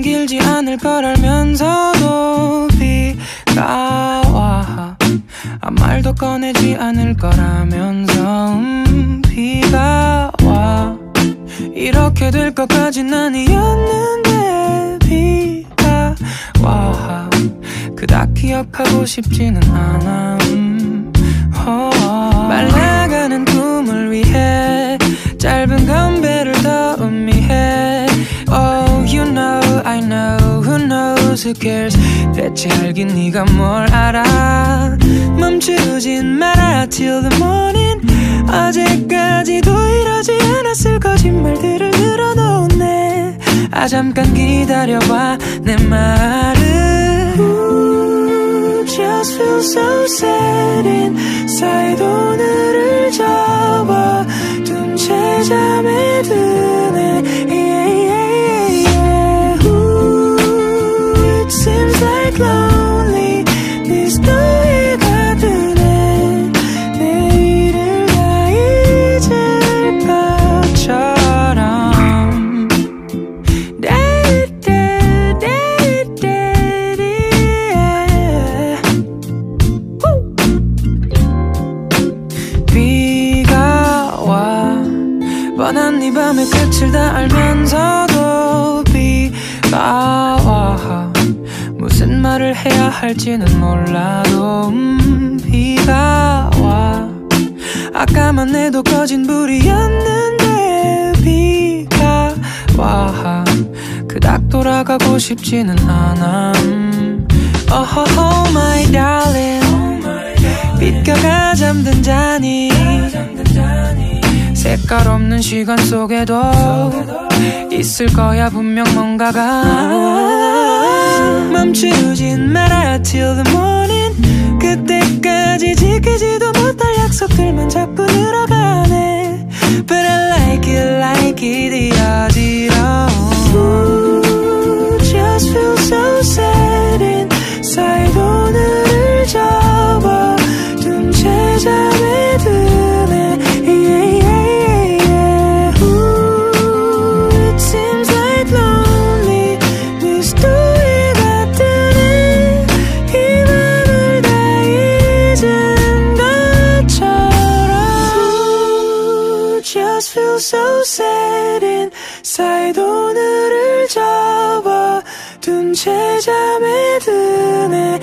길지 않을 거라면서도 비가 와. 아무 말도 꺼내지 않을 거라면서 비가 와. 이렇게 될 것까진 아니었는데 비가 와. 그닥 기억하고 싶지는 않아. 말라가는 꿈을 위해 짧은 건배를 더 음미해. Oh you know I know who knows who cares. 대체 알긴 네가 뭘 알아. 멈추진 마라 till the morning. 어제까지도 이러지 않았을 거짓말들을 늘어놓네. 아 잠깐 기다려봐 내 말을. Ooh, just feel so sad inside. 오늘을 접어둔 채 잠에 드네. Seems like loneliness 너희가 드네. 내일을 다 잊을 것처럼. 비가 와. 뻔한 네 밤의 끝을 다 알면서도 비가 와. 무슨 말을 해야 할지는 몰라도 비가 와. 아까만 해도 꺼진 불이었는데 비가 와. 그닥 돌아가고 싶지는 않아. Oh my darling, 빛가가 잠든 자니. 색깔 없는 시간 속에도 있을 거야 분명 뭔가가. 멈추진 마라 till the morning. 그때까지 지키지도 못할 약속들만 자꾸 늘어가네. But I like it 이 어지러움. Ooh, just feel so sad inside. 오늘을 접어둔 채 잠에 드네. Just feel so sad inside. 오늘을 접어둔 채 잠에 드네.